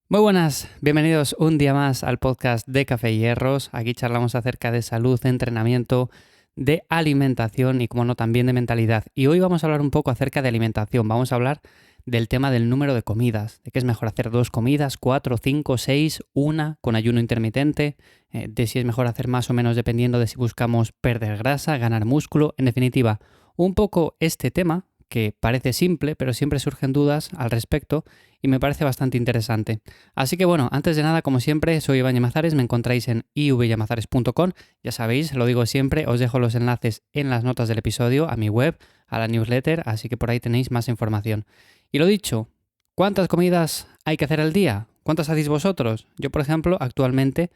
Muy buenas, bienvenidos un día más al podcast de Café y Hierros. Aquí charlamos acerca de salud, entrenamiento, de alimentación y, como no, también de mentalidad. Y hoy vamos a hablar un poco acerca de alimentación. Vamos a hablar del tema del número de comidas, de que es mejor hacer 2 comidas, 4, 5, 6, una con ayuno intermitente, de si es mejor hacer más o menos dependiendo de si buscamos perder grasa, ganar músculo, en definitiva, un poco este tema que parece simple, pero siempre surgen dudas al respecto y me parece bastante interesante. Así que bueno, antes de nada, como siempre, soy Iván Llamazares, me encontráis en ivyamazares.com, ya sabéis, lo digo siempre, os dejo los enlaces en las notas del episodio, a mi web, a la newsletter, así que por ahí tenéis más información. Y lo dicho, ¿cuántas comidas hay que hacer al día? ¿Cuántas hacéis vosotros? Yo, por ejemplo, actualmente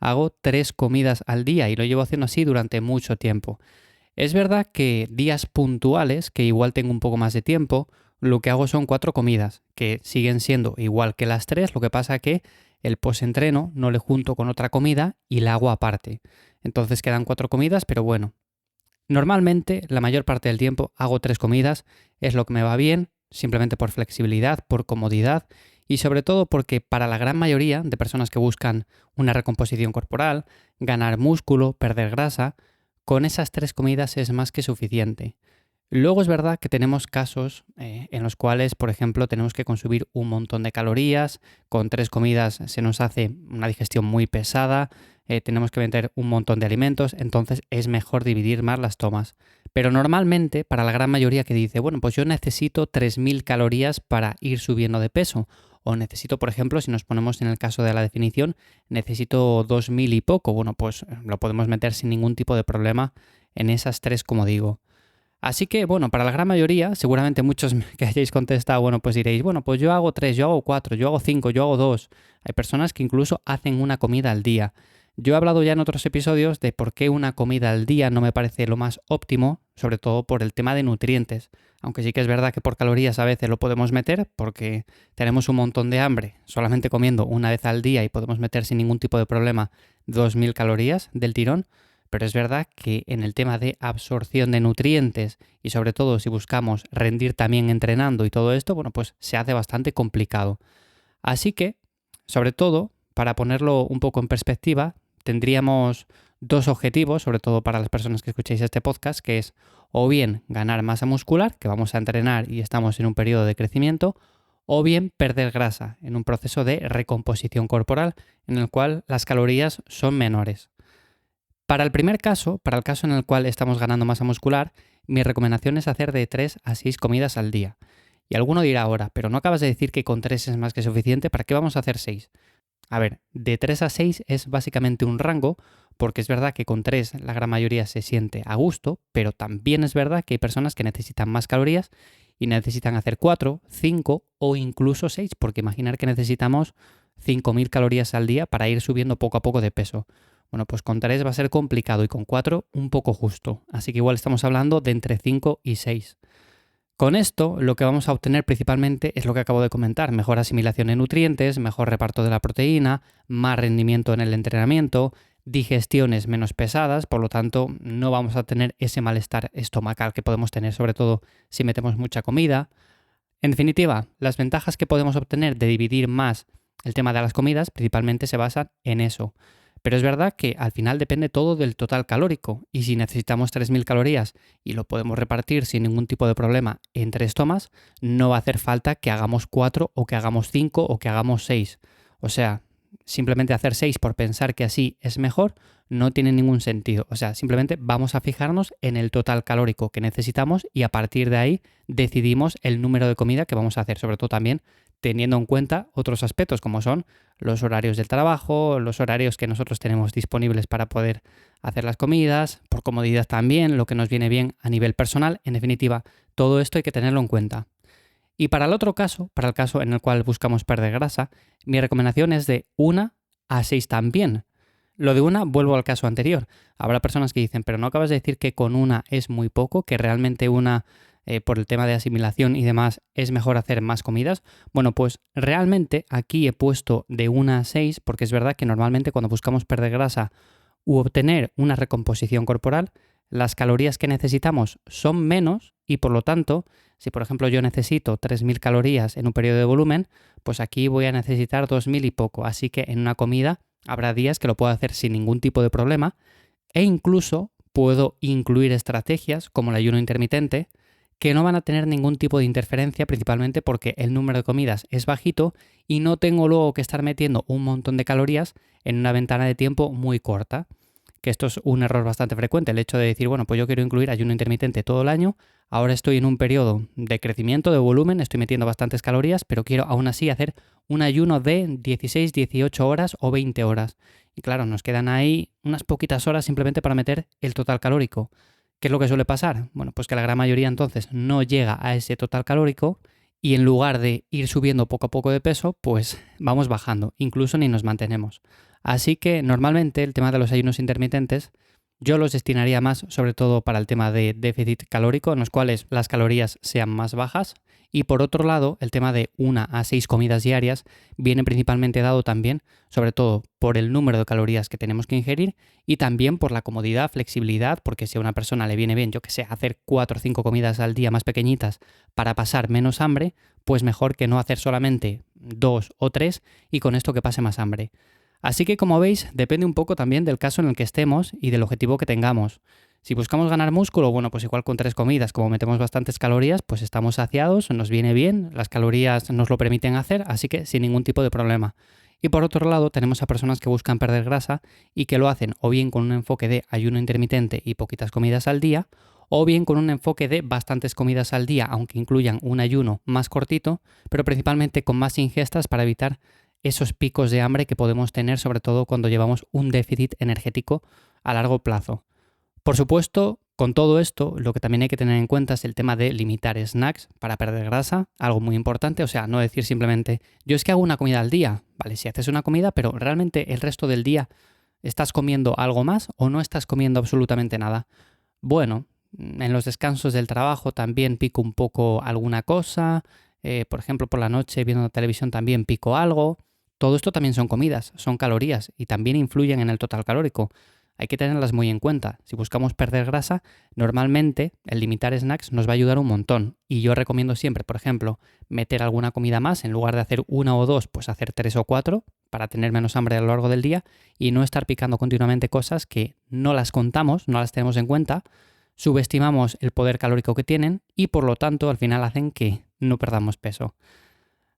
hago 3 comidas al día y lo llevo haciendo así durante mucho tiempo. Es verdad que días puntuales, que igual tengo un poco más de tiempo, lo que hago son 4 comidas, que siguen siendo igual que las 3, lo que pasa que el post-entreno no le junto con otra comida y la hago aparte. Entonces quedan 4 comidas, pero bueno. Normalmente, la mayor parte del tiempo hago 3 comidas, es lo que me va bien, simplemente por flexibilidad, por comodidad y sobre todo porque para la gran mayoría de personas que buscan una recomposición corporal, ganar músculo, perder grasa, con esas 3 comidas es más que suficiente. Luego es verdad que tenemos casos en los cuales, por ejemplo, tenemos que consumir un montón de calorías, con 3 comidas se nos hace una digestión muy pesada, tenemos que meter un montón de alimentos, entonces es mejor dividir más las tomas. Pero normalmente, para la gran mayoría que dice, bueno, pues yo necesito 3.000 calorías para ir subiendo de peso, o necesito, por ejemplo, si nos ponemos en el caso de la definición, necesito 2.000 y poco, bueno, pues lo podemos meter sin ningún tipo de problema en esas 3, como digo. Así que, bueno, para la gran mayoría, seguramente muchos que hayáis contestado, bueno, pues diréis, bueno, pues yo hago 3, yo hago 4, yo hago 5, yo hago 2. Hay personas que incluso hacen una comida al día. Yo he hablado ya en otros episodios de por qué una comida al día no me parece lo más óptimo, sobre todo por el tema de nutrientes. Aunque sí que es verdad que por calorías a veces lo podemos meter porque tenemos un montón de hambre solamente comiendo una vez al día y podemos meter sin ningún tipo de problema 2.000 calorías del tirón. Pero es verdad que en el tema de absorción de nutrientes y sobre todo si buscamos rendir también entrenando y todo esto, bueno, pues se hace bastante complicado. Así que, sobre todo, para ponerlo un poco en perspectiva, tendríamos 2 objetivos, sobre todo para las personas que escuchéis este podcast, que es o bien ganar masa muscular, que vamos a entrenar y estamos en un periodo de crecimiento, o bien perder grasa, en un proceso de recomposición corporal en el cual las calorías son menores. Para el primer caso, para el caso en el cual estamos ganando masa muscular, mi recomendación es hacer de 3 a 6 comidas al día. Y alguno dirá ahora, pero no acabas de decir que con 3 es más que suficiente, ¿para qué vamos a hacer 6? A ver, de 3 a 6 es básicamente un rango, porque es verdad que con 3 la gran mayoría se siente a gusto, pero también es verdad que hay personas que necesitan más calorías y necesitan hacer 4, 5 o incluso 6, porque imaginar que necesitamos 5.000 calorías al día para ir subiendo poco a poco de peso. Bueno, pues con 3 va a ser complicado y con 4 un poco justo, así que igual estamos hablando de entre 5 y 6. Con esto, lo que vamos a obtener principalmente es lo que acabo de comentar, mejor asimilación de nutrientes, mejor reparto de la proteína, más rendimiento en el entrenamiento, digestiones menos pesadas, por lo tanto no vamos a tener ese malestar estomacal que podemos tener sobre todo si metemos mucha comida. En definitiva, las ventajas que podemos obtener de dividir más el tema de las comidas principalmente se basan en eso. Pero es verdad que al final depende todo del total calórico y si necesitamos 3.000 calorías y lo podemos repartir sin ningún tipo de problema en 3 tomas, no va a hacer falta que hagamos 4 o que hagamos 5 o que hagamos 6. O sea, simplemente hacer 6 por pensar que así es mejor no tiene ningún sentido. O sea, simplemente vamos a fijarnos en el total calórico que necesitamos y a partir de ahí decidimos el número de comida que vamos a hacer, sobre todo también teniendo en cuenta otros aspectos como son los horarios del trabajo, los horarios que nosotros tenemos disponibles para poder hacer las comidas, por comodidad también, lo que nos viene bien a nivel personal. En definitiva, todo esto hay que tenerlo en cuenta. Y para el otro caso, para el caso en el cual buscamos perder grasa, mi recomendación es de 1 a 6 también. Lo de una, vuelvo al caso anterior. Habrá personas que dicen, pero no acabas de decir que con una es muy poco, que realmente una, por el tema de asimilación y demás, es mejor hacer más comidas. Bueno, pues realmente aquí he puesto de 1 a 6, porque es verdad que normalmente cuando buscamos perder grasa u obtener una recomposición corporal, las calorías que necesitamos son menos y por lo tanto, si por ejemplo yo necesito 3.000 calorías en un periodo de volumen, pues aquí voy a necesitar 2.000 y poco, así que en una comida habrá días que lo puedo hacer sin ningún tipo de problema e incluso puedo incluir estrategias como el ayuno intermitente que no van a tener ningún tipo de interferencia, principalmente porque el número de comidas es bajito y no tengo luego que estar metiendo un montón de calorías en una ventana de tiempo muy corta. Que esto es un error bastante frecuente, el hecho de decir, bueno, pues yo quiero incluir ayuno intermitente todo el año, ahora estoy en un periodo de crecimiento, de volumen, estoy metiendo bastantes calorías, pero quiero aún así hacer un ayuno de 16, 18 horas o 20 horas. Y claro, nos quedan ahí unas poquitas horas simplemente para meter el total calórico. ¿Qué es lo que suele pasar? Bueno, pues que la gran mayoría entonces no llega a ese total calórico y en lugar de ir subiendo poco a poco de peso, pues vamos bajando, incluso ni nos mantenemos. Así que normalmente el tema de los ayunos intermitentes yo los destinaría más sobre todo para el tema de déficit calórico, en los cuales las calorías sean más bajas. Y por otro lado, el tema de 1 a 6 comidas diarias viene principalmente dado también, sobre todo por el número de calorías que tenemos que ingerir y también por la comodidad, flexibilidad, porque si a una persona le viene bien, yo que sé, hacer 4 o 5 comidas al día más pequeñitas para pasar menos hambre, pues mejor que no hacer solamente 2 o 3 y con esto que pase más hambre. Así que como veis, depende un poco también del caso en el que estemos y del objetivo que tengamos. Si buscamos ganar músculo, bueno, pues igual con 3 comidas, como metemos bastantes calorías, pues estamos saciados, nos viene bien, las calorías nos lo permiten hacer, así que sin ningún tipo de problema. Y por otro lado, tenemos a personas que buscan perder grasa y que lo hacen o bien con un enfoque de ayuno intermitente y poquitas comidas al día, o bien con un enfoque de bastantes comidas al día, aunque incluyan un ayuno más cortito, pero principalmente con más ingestas para evitar esos picos de hambre que podemos tener, sobre todo cuando llevamos un déficit energético a largo plazo. Por supuesto, con todo esto, lo que también hay que tener en cuenta es el tema de limitar snacks para perder grasa, algo muy importante, o sea, no decir simplemente, yo es que hago una comida al día, vale, si haces una comida, pero realmente el resto del día estás comiendo algo más o no estás comiendo absolutamente nada. Bueno, en los descansos del trabajo también pico un poco alguna cosa, por ejemplo, por la noche viendo la televisión también pico algo. Todo esto también son comidas, son calorías y también influyen en el total calórico. Hay que tenerlas muy en cuenta. Si buscamos perder grasa, normalmente el limitar snacks nos va a ayudar un montón. Y yo recomiendo siempre, por ejemplo, meter alguna comida más. En lugar de hacer 1 o 2, pues hacer 3 o 4 para tener menos hambre a lo largo del día y no estar picando continuamente cosas que no las contamos, no las tenemos en cuenta, subestimamos el poder calórico que tienen y por lo tanto al final hacen que no perdamos peso.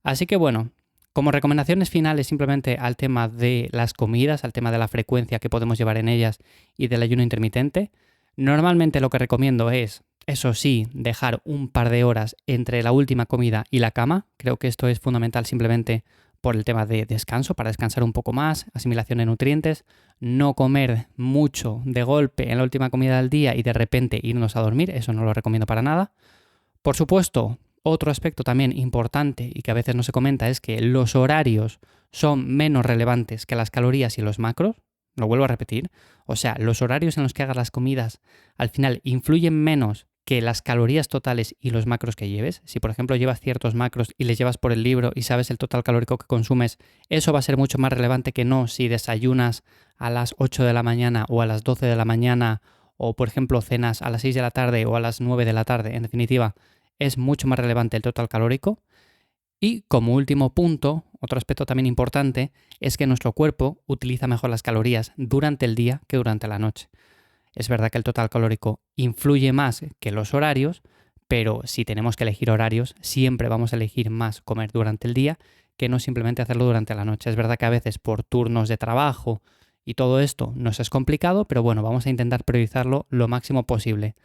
Así que bueno, como recomendaciones finales simplemente al tema de las comidas, al tema de la frecuencia que podemos llevar en ellas y del ayuno intermitente, normalmente lo que recomiendo es, eso sí, dejar un par de horas entre la última comida y la cama. Creo que esto es fundamental simplemente por el tema de descanso, para descansar un poco más, asimilación de nutrientes, no comer mucho de golpe en la última comida del día y de repente irnos a dormir, eso no lo recomiendo para nada. Por supuesto, otro aspecto también importante y que a veces no se comenta es que los horarios son menos relevantes que las calorías y los macros. Lo vuelvo a repetir. O sea, los horarios en los que hagas las comidas al final influyen menos que las calorías totales y los macros que lleves. Si por ejemplo llevas ciertos macros y les llevas por el libro y sabes el total calórico que consumes, eso va a ser mucho más relevante que no si desayunas a las 8 de la mañana o a las 12 de la mañana o por ejemplo cenas a las 6 de la tarde o a las 9 de la tarde. En definitiva, es mucho más relevante el total calórico. Y como último punto, otro aspecto también importante, es que nuestro cuerpo utiliza mejor las calorías durante el día que durante la noche. Es verdad que el total calórico influye más que los horarios, pero si tenemos que elegir horarios, siempre vamos a elegir más comer durante el día que no simplemente hacerlo durante la noche. Es verdad que a veces por turnos de trabajo y todo esto nos es complicado, pero bueno, vamos a intentar priorizarlo lo máximo posible.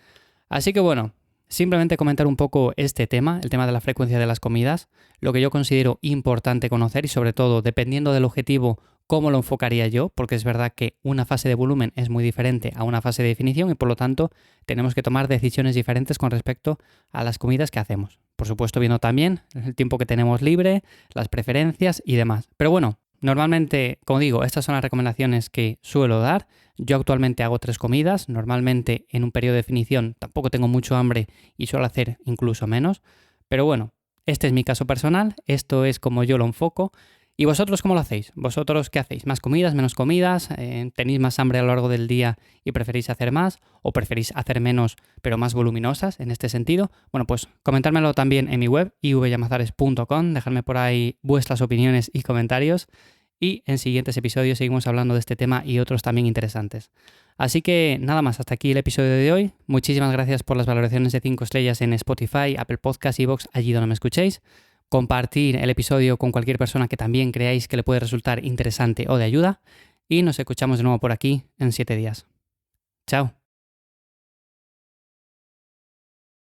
Así que bueno, simplemente comentar un poco este tema, el tema de la frecuencia de las comidas, lo que yo considero importante conocer y sobre todo, dependiendo del objetivo, cómo lo enfocaría yo, porque es verdad que una fase de volumen es muy diferente a una fase de definición y por lo tanto tenemos que tomar decisiones diferentes con respecto a las comidas que hacemos. Por supuesto, viendo también el tiempo que tenemos libre, las preferencias y demás. Pero bueno, normalmente, como digo, estas son las recomendaciones que suelo dar. Yo actualmente hago 3 comidas, normalmente en un periodo de definición tampoco tengo mucho hambre y suelo hacer incluso menos, pero bueno, este es mi caso personal, esto es como yo lo enfoco ¿Y vosotros cómo lo hacéis? ¿Vosotros qué hacéis? ¿Más comidas, menos comidas? ¿Tenéis más hambre a lo largo del día y preferís hacer más? ¿O preferís hacer menos pero más voluminosas en este sentido? Bueno, pues comentármelo también en mi web, ivyamazares.com, dejadme por ahí vuestras opiniones y comentarios. Y en siguientes episodios seguimos hablando de este tema y otros también interesantes. Así que nada más, hasta aquí el episodio de hoy. Muchísimas gracias por las valoraciones de 5 estrellas en Spotify, Apple Podcasts, iVoox, allí donde me escuchéis. Compartir el episodio con cualquier persona que también creáis que le puede resultar interesante o de ayuda. Y nos escuchamos de nuevo por aquí en 7 días. Chao.